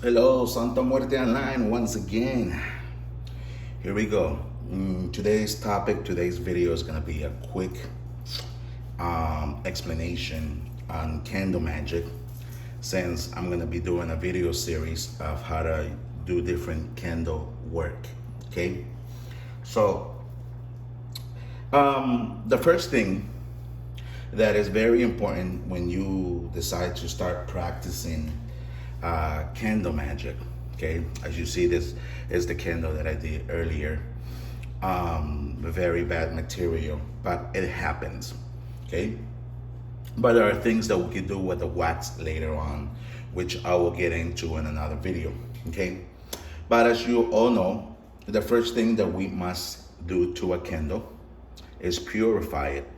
Hello, Santa Muerte Online once again. Here we go. Today's video is going to be a quick explanation on candle magic, since I'm going to be doing a video series of how to do different candle work. Okay, so the first thing that is very important when you decide to start practicing candle magic. Okay, as you see, this is the candle that I did earlier. Very bad material, but it happens. Okay, but there are things that we can do with the wax later on, which I will get into in another video. Okay, but as you all know, the first thing that we must do to a candle is purify it.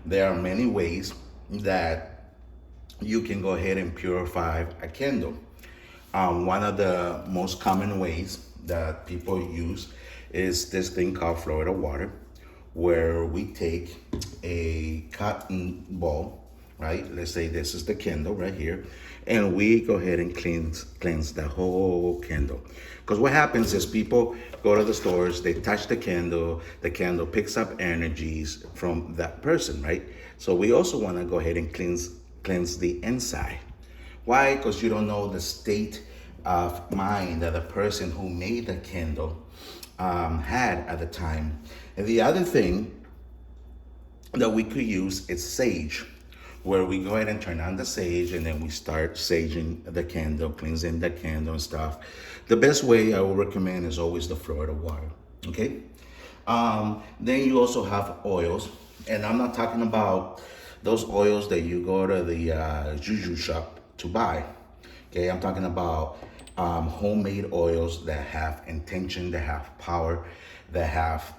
There are many ways that you can go ahead and purify a candle. One of the most common ways that people use is this thing called Florida water, where we take a cotton ball, right? Let's say this is the candle right here, and we go ahead and cleanse the whole candle. Because what happens is people go to the stores, they touch the candle picks up energies from that person, right? So we also want to go ahead and cleanse the inside. Why? Because you don't know the state of mind that the person who made the candle had at the time. And the other thing that we could use is sage, where we go ahead and turn on the sage and then we start saging the candle, cleansing the candle and stuff. The best way I would recommend is always the Florida water. Okay. Then you also have oils, and I'm not talking about those oils that you go to the juju shop to buy. Okay, I'm talking about homemade oils that have intention, that have power, that have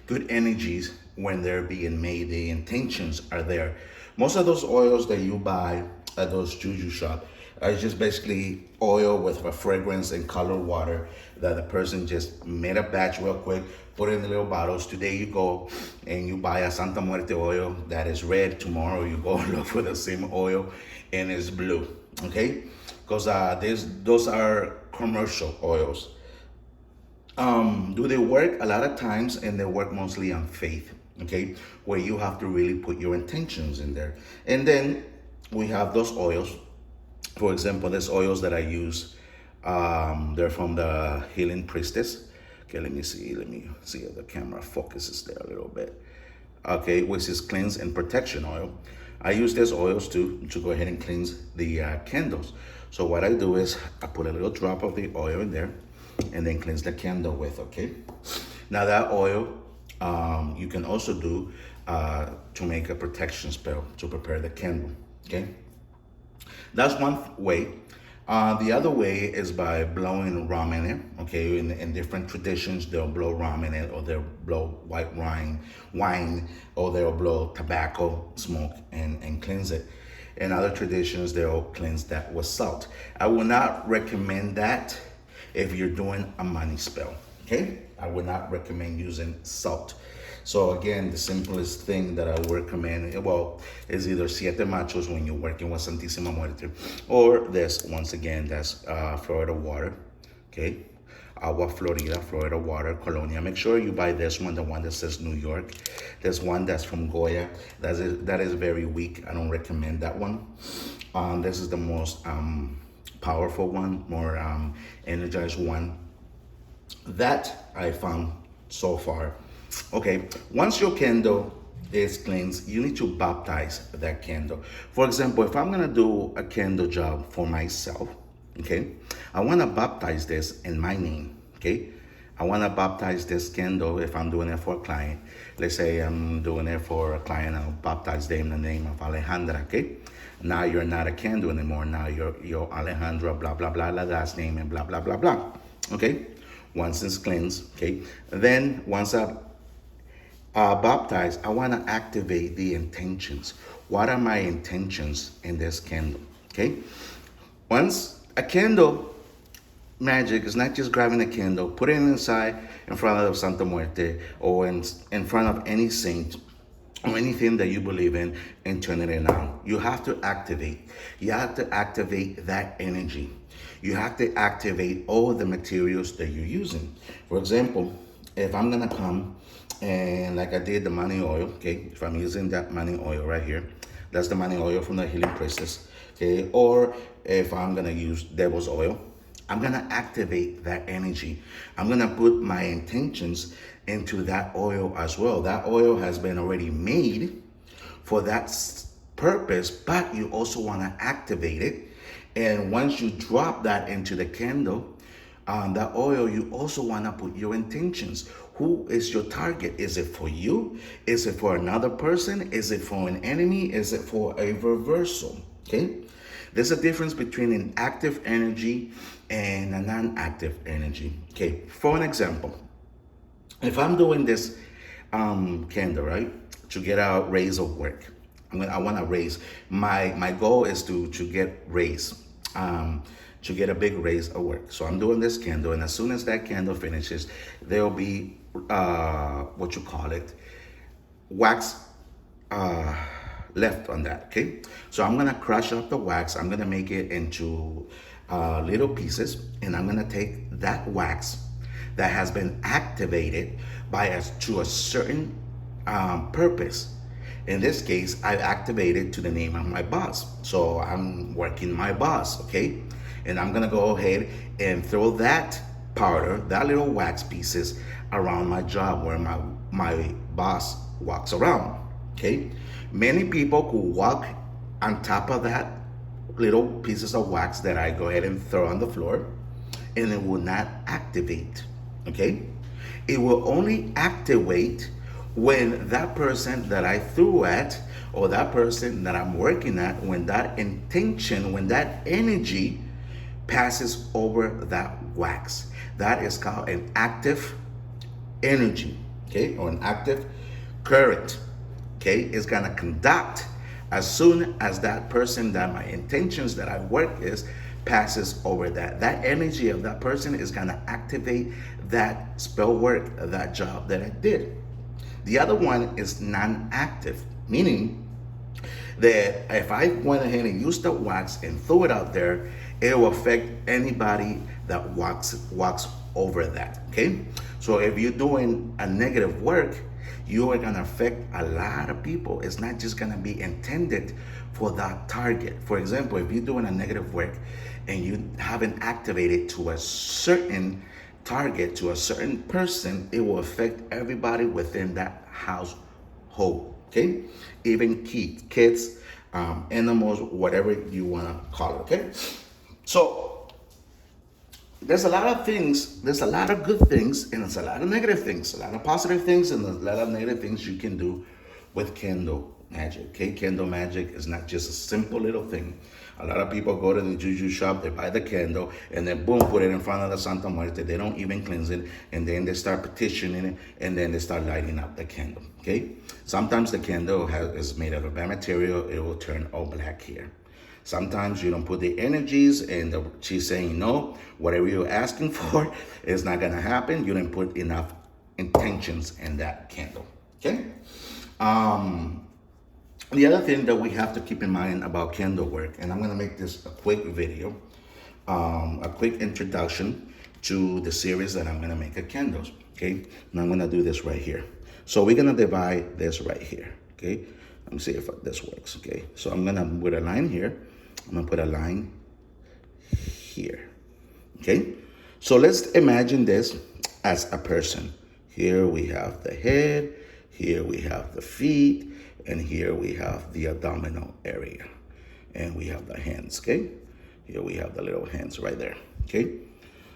good energies when they're being made. The intentions are there. Most of those oils that you buy at those juju shop are just basically oil with a fragrance and colored water that the person just made a batch real quick, put it in the little bottles. Today you go and you buy a Santa Muerte oil that is red. Tomorrow you go look for the same oil and it's blue. Okay, because those are commercial oils. Do they work? A lot of times, and they work mostly on faith, okay, where you have to really put your intentions in there. And then we have those oils. For example, there's oils that I use. They're from the Healing Priestess. Okay, let me see if the camera focuses there a little bit. Okay, which is cleanse and protection oil. I use these oils to go ahead and cleanse the candles. So what I do is I put a little drop of the oil in there and then cleanse the candle with. Okay, now that oil you can also do to make a protection spell to prepare the candle. Okay, that's one way. The other way is by blowing rum in it. Okay, in different traditions, they'll blow rum in it, or they'll blow white wine, or they'll blow tobacco smoke and cleanse it. In other traditions, they'll cleanse that with salt. I will not recommend that if you're doing a money spell. Okay, I would not recommend using salt. So again, the simplest thing that I would recommend, well, is either Siete Machos when you're working with Santísima Muerte, or this, once again, that's Florida water. Okay, Agua Florida, Florida water, Colonia. Make sure you buy this one, the one that says New York. There's one that's from Goya. That is very weak. I don't recommend that one. This is the most powerful one, more energized one that I found so far. Okay, once your candle is cleansed, you need to baptize that candle. For example, if I'm gonna do a candle job for myself, okay, I wanna baptize this in my name. Okay, I wanna baptize this candle if I'm doing it for a client. Let's say I'm doing it for a client, I'll baptize them in the name of Alejandra. Okay, now you're not a candle anymore. Now you're Alejandra, blah blah blah, last name and blah blah blah blah. Okay, once it's cleansed, okay, then once I baptized, I want to activate the intentions. What are my intentions in this candle? Okay, once a candle magic is not just grabbing a candle, putting it inside in front of Santa Muerte or in front of any saint or anything that you believe in and turning it on. You have to activate. You have to activate that energy. You have to activate all the materials that you're using. For example, if I'm gonna come and like I did the money oil, okay, if I'm using that money oil right here, that's the money oil from the Healing Priestess, okay, or if I'm gonna use Devil's oil, I'm gonna activate that energy. I'm gonna put my intentions into that oil as well. That oil has been already made for that purpose, but you also wanna activate it. And once you drop that into the candle, that oil, you also wanna put your intentions. Who is your target? Is it for you? Is it for another person? Is it for an enemy? Is it for a reversal? Okay? There's a difference between an active energy and a non-active energy. Okay, for an example, if I'm doing this candle, right, to get a raise of work, I want to raise. My goal is to get raise, to get a big raise of work. So I'm doing this candle, and as soon as that candle finishes, there'll be what you call it, wax left on that. Okay, so I'm gonna crush up the wax. I'm gonna make it into little pieces, and I'm gonna take that wax that has been activated to a certain purpose. In this case, I've activated to the name of my boss. So I'm working my boss, okay? And I'm gonna go ahead and throw that powder, that little wax pieces around my job where my boss walks around, okay? Many people could walk on top of that little pieces of wax that I go ahead and throw on the floor, and it will not activate, okay? It will only activate when that person that I threw at, or that person that I'm working at, when that intention, when that energy passes over that wax. That is called an active energy, okay, or an active current, okay? It's gonna conduct as soon as that person that my intentions that I work is passes over that energy of that person is gonna activate that spell work, that job that I did. The other one is non-active, meaning that if I went ahead and used the wax and threw it out there, it will affect anybody that walks over that, okay? So if you're doing a negative work, you are gonna affect a lot of people. It's not just gonna be intended for that target. For example, if you're doing a negative work and you haven't activated to a certain target, to a certain person, it will affect everybody within that household, okay? Even kids, animals, whatever you wanna call it, okay? So there's a lot of things, there's a lot of good things, and there's a lot of negative things, a lot of positive things, and a lot of negative things you can do with candle magic, okay? Candle magic is not just a simple little thing. A lot of people go to the juju shop, they buy the candle, and then boom, put it in front of the Santa Muerte. They don't even cleanse it, and then they start petitioning it, and then they start lighting up the candle, okay? Sometimes the candle is made out of bad material. It will turn all black here. Sometimes you don't put the energies, and she's saying no, whatever you're asking for is not gonna happen. You didn't put enough intentions in that candle, okay? The other thing that we have to keep in mind about candle work, and I'm gonna make this a quick video, a quick introduction to the series that I'm gonna make of candles, okay? And I'm gonna do this right here. So we're gonna divide this right here, okay? Let me see if this works, okay? So I'm gonna put a line here. I'm gonna put a line here, okay? So let's imagine this as a person. Here we have the head, here we have the feet, and here we have the abdominal area. And we have the hands, okay? Here we have the little hands right there, okay?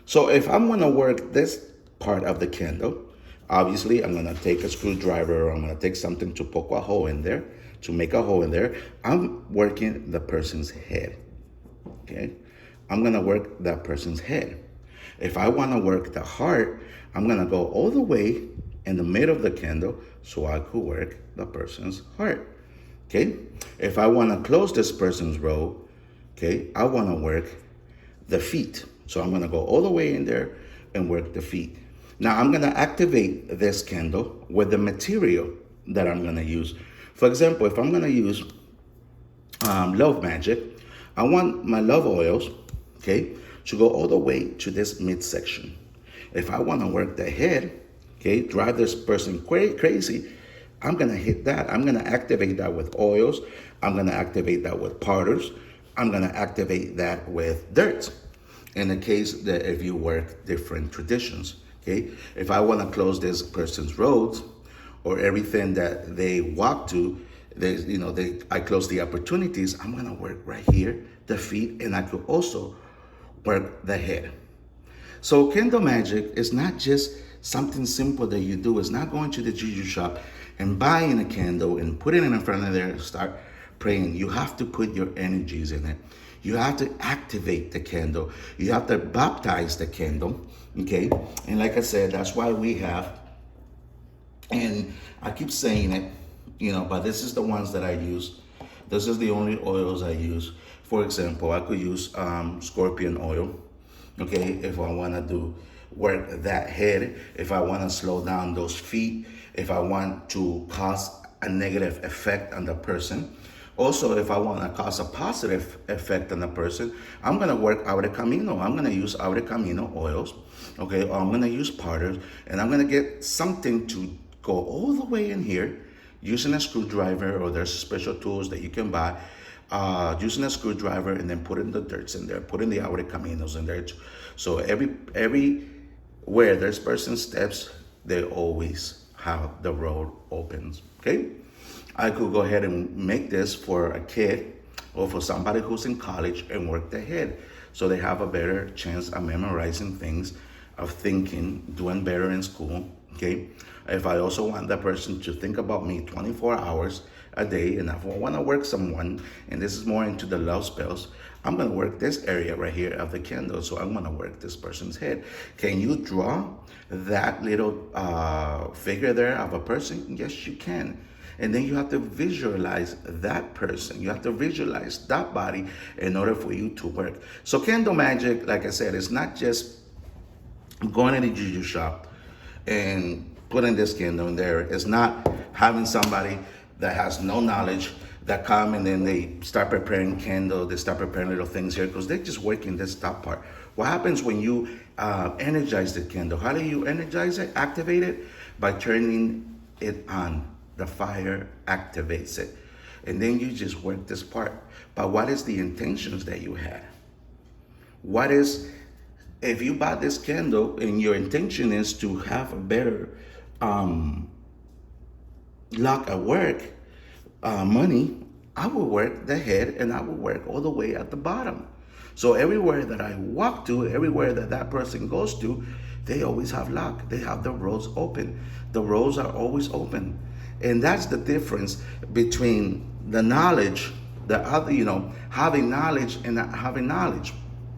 So if I'm gonna work this part of the candle, obviously I'm gonna take a screwdriver, or I'm gonna take something to poke a hole in there, to make a hole in there. I'm working the person's head, okay? I'm gonna work that person's head. If I wanna work the heart, I'm gonna go all the way in the middle of the candle so I could work the person's heart, okay? If I wanna close this person's robe, okay, I wanna work the feet. So I'm gonna go all the way in there and work the feet. Now I'm gonna activate this candle with the material that I'm gonna use For example, if I'm gonna use love magic, I want my love oils, okay, to go all the way to this midsection. If I want to work the head, okay, drive this person crazy, I'm gonna hit that. I'm gonna activate that with oils. I'm gonna activate that with powders. I'm gonna activate that with dirt. In the case that if you work different traditions, okay, if I want to close this person's roads or everything that they walk to, I close the opportunities. I'm gonna work right here, the feet, and I could also work the head. So candle magic is not just something simple that you do. It's not going to the juju shop and buying a candle and putting it in front of there and start praying. You have to put your energies in it. You have to activate the candle. You have to baptize the candle, okay? And like I said, that's why we have, and I keep saying it, but this is the ones that I use. This is the only oils I use. For example, I could use scorpion oil, okay, if I want to do work that head, if I want to slow down those feet, if I want to cause a negative effect on the person. Also, if I want to cause a positive effect on the person, I'm going to work Aure Camino. I'm going to use Aure Camino oils, okay, or I'm going to use powders, and I'm going to get something to go all the way in here using a screwdriver, or there's special tools that you can buy, using a screwdriver, and then putting the dirts in there, putting the Aure Caminos in there. So everywhere this person steps, they always have the road opens, okay? I could go ahead and make this for a kid or for somebody who's in college and work their head so they have a better chance of memorizing things, of thinking, doing better in school, okay? If I also want that person to think about me 24 hours a day, and if I want to work someone, and this is more into the love spells, I'm going to work this area right here of the candle, so I'm going to work this person's head. Can you draw that little figure there of a person? Yes, you can. And then you have to visualize that person. You have to visualize that body in order for you to work. So candle magic, like I said, it's not just going to the juju shop and putting this candle in there. It's not having somebody that has no knowledge that come and then they start preparing candle, they start preparing little things here because they're just working this top part. What happens when you energize the candle? How do you energize it, activate it? By turning it on. The fire activates it. And then you just work this part. But what is the intentions that you had? What is, if you buy this candle and your intention is to have a better luck at work, money, I will work the head and I will work all the way at the bottom. So everywhere that I walk to, everywhere that that person goes to, they always have luck. They have the roads open. The roads are always open. And that's the difference between the knowledge, the other, having knowledge and not having knowledge.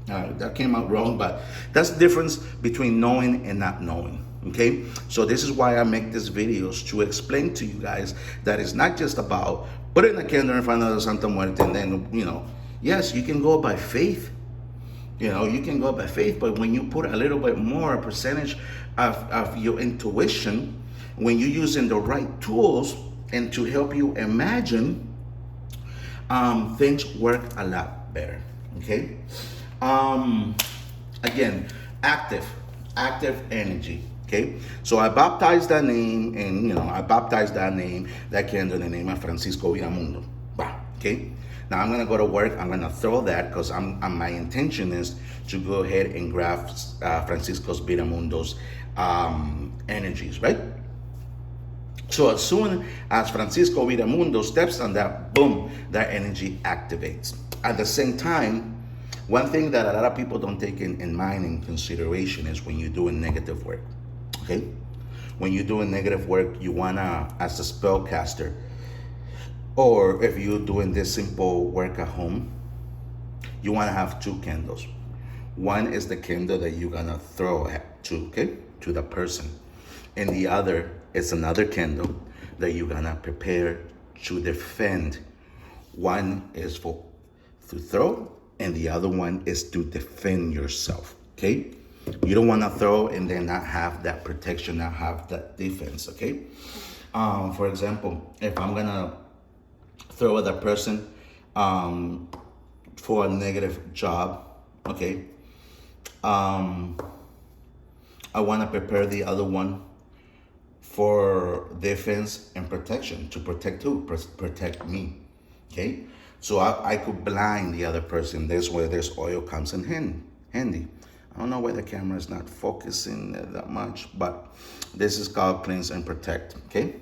That came out wrong, but that's the difference between knowing and not knowing. Okay, so this is why I make these videos, to explain to you guys that it's not just about putting a candle in front of the Santa Muerte and then, yes, you can go by faith. You can go by faith, but when you put a little bit more percentage of your intuition, when you're using the right tools and to help you imagine, things work a lot better. Okay. Again, active energy. Okay, so I baptized that name, and I baptized that candle in the name of Francisco Viramundo. Okay, now I'm gonna go to work. I'm gonna throw that because my intention is to go ahead and grab Francisco Viramundo's energies, right? So as soon as Francisco Viramundo steps on that, boom, that energy activates. At the same time, one thing that a lot of people don't take in mind and consideration is when you're doing negative work. Okay, when you're doing negative work, you wanna, as a spellcaster, or if you're doing this simple work at home, you wanna have two candles. One is the candle that you're gonna throw to the person, and the other is another candle that you're gonna prepare to defend. One is to throw, and the other one is to defend yourself. Okay. You don't want to throw and then not have that protection, not have that defense, okay? For example, if I'm going to throw at that person for a negative job. Okay. Um, I want to prepare the other one for defense and protection, to protect who? Protect me. Okay. So I could blind the other person. That's where this oil comes in handy. I don't know why the camera is not focusing that much, but this is called cleanse and protect. Okay.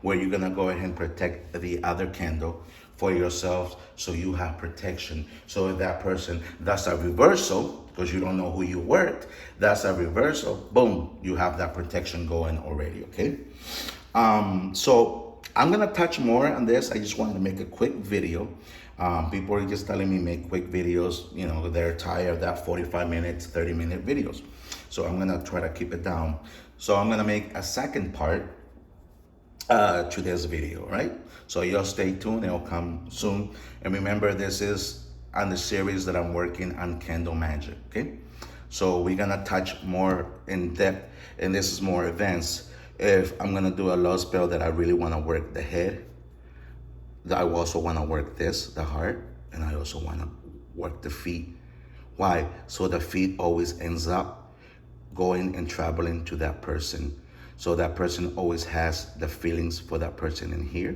Where you're gonna go ahead and protect the other candle for yourself, so you have protection. So if that person, that's a reversal, because you don't know who you worked, that's a reversal, boom, you have that protection going already. Okay. So I'm gonna touch more on this. I just wanted to make a quick video. People are just telling me make quick videos. You know, they're tired of that 45 minutes, 30-minute videos. So I'm gonna try to keep it down. So I'm gonna make a second part to this video, right? So you'll stay tuned, it'll come soon. And remember, this is on the series that I'm working on Candle Magic, okay? So we're gonna touch more in depth, and this is more advanced. If I'm gonna do a love spell that I really wanna work the head, that I also wanna work this, the heart, and I also wanna work the feet. Why? So the feet always ends up going and traveling to that person. So that person always has the feelings for that person in here.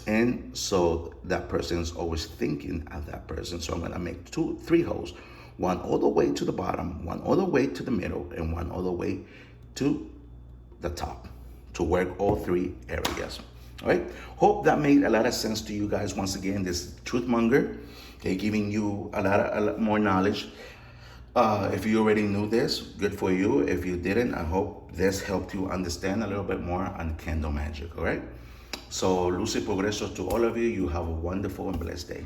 And so that person is always thinking of that person. So I'm gonna make three holes. One all the way to the bottom, one all the way to the middle, and one all the way to the top, to work all three areas. All right, hope that made a lot of sense to you guys. Once again, this Truthmonger, okay, giving you a lot more knowledge. If you already knew this, good for you. If you didn't, I hope this helped you understand a little bit more on candle magic. All right, so Luz y Progreso to all of you. You have a wonderful and blessed day.